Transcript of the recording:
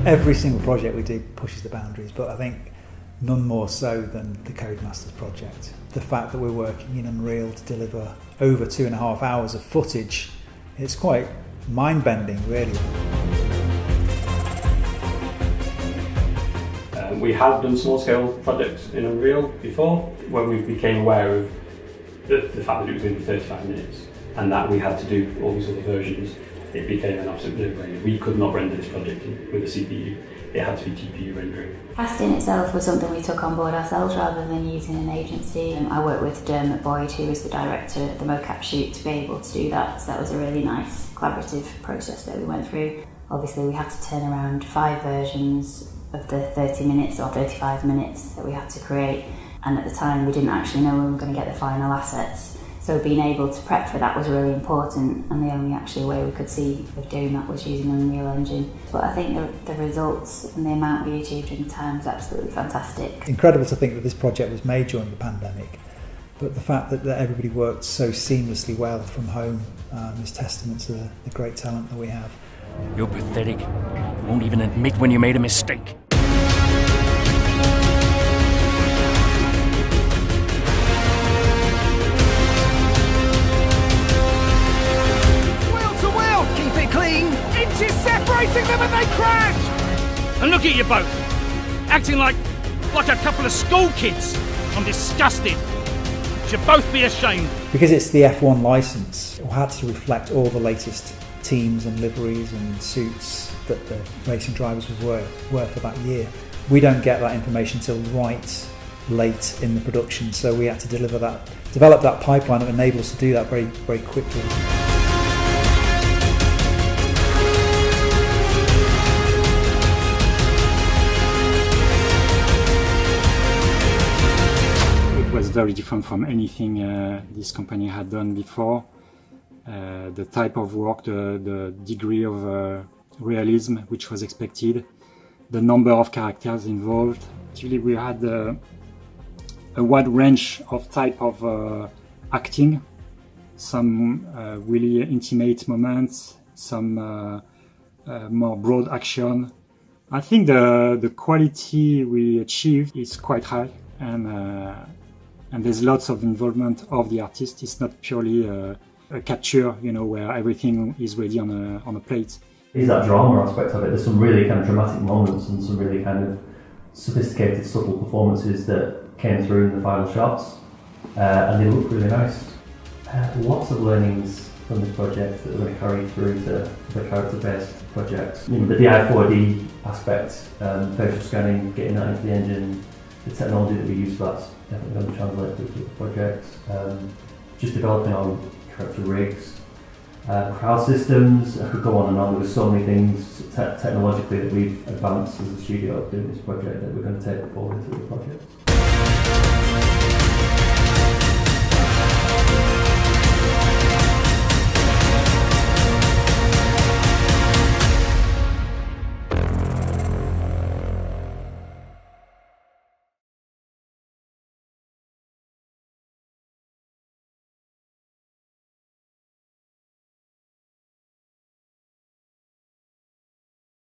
Every single project we do pushes the boundaries, but I think none more so than the Codemasters project. The fact that we're working in Unreal to deliver over 2.5 hours of footage, it's quite mind-bending, really. We have done small-scale projects in Unreal before, when we became aware of the fact that it was going to be 35 minutes and that we had to do all these other versions. It became an absolute no-brainer. We could not render this project with a CPU. It had to be GPU rendering. Casting itself was something we took on board ourselves rather than using an agency. I worked with Dermot Boyd, who was the director of the mocap shoot, to be able to do that. So that was a really nice collaborative process that we went through. Obviously we had to turn around 5 versions of the 30 minutes or 35 minutes that we had to create. And at the time we didn't actually know when we were going to get the final assets. So being able to prep for that was really important, and the only actually way we could see of doing that was using Unreal Engine. But I think the results and the amount we achieved in time was absolutely fantastic. It's incredible to think that this project was made during the pandemic, but the fact that everybody worked so seamlessly well from home is testament to the great talent that we have. You're pathetic. You won't even admit when you made a mistake. Inches separating them and they crash! And look at you both, acting like a couple of school kids. I'm disgusted. You should both be ashamed. Because it's the F1 licence, we had to reflect all the latest teams and liveries and suits that the racing drivers would wear for that year. We don't get that information until right late in the production, so we had to develop that pipeline that enabled us to do that very, very quickly. Was very different from anything this company had done before. The type of work, the degree of realism which was expected, the number of characters involved. Actually, we had a wide range of type of acting, some really intimate moments, some more broad action. I think the quality we achieved is quite high, and there's lots of involvement of the artist. It's not purely a capture, where everything is ready on a plate. Is that drama aspect of it? There's some really kind of dramatic moments and some really kind of sophisticated, subtle performances that came through in the final shots, and they look really nice. Lots of learnings from this project that we're going to carry through to the character-based project. The DI4D aspect, facial scanning, getting that into the engine, the technology that we use for that's definitely going to translate through to the project. Just developing our character rigs, crowd systems. I could go on and on. There were so many things technologically that we've advanced as a studio doing this project that we're going to take forward into the project.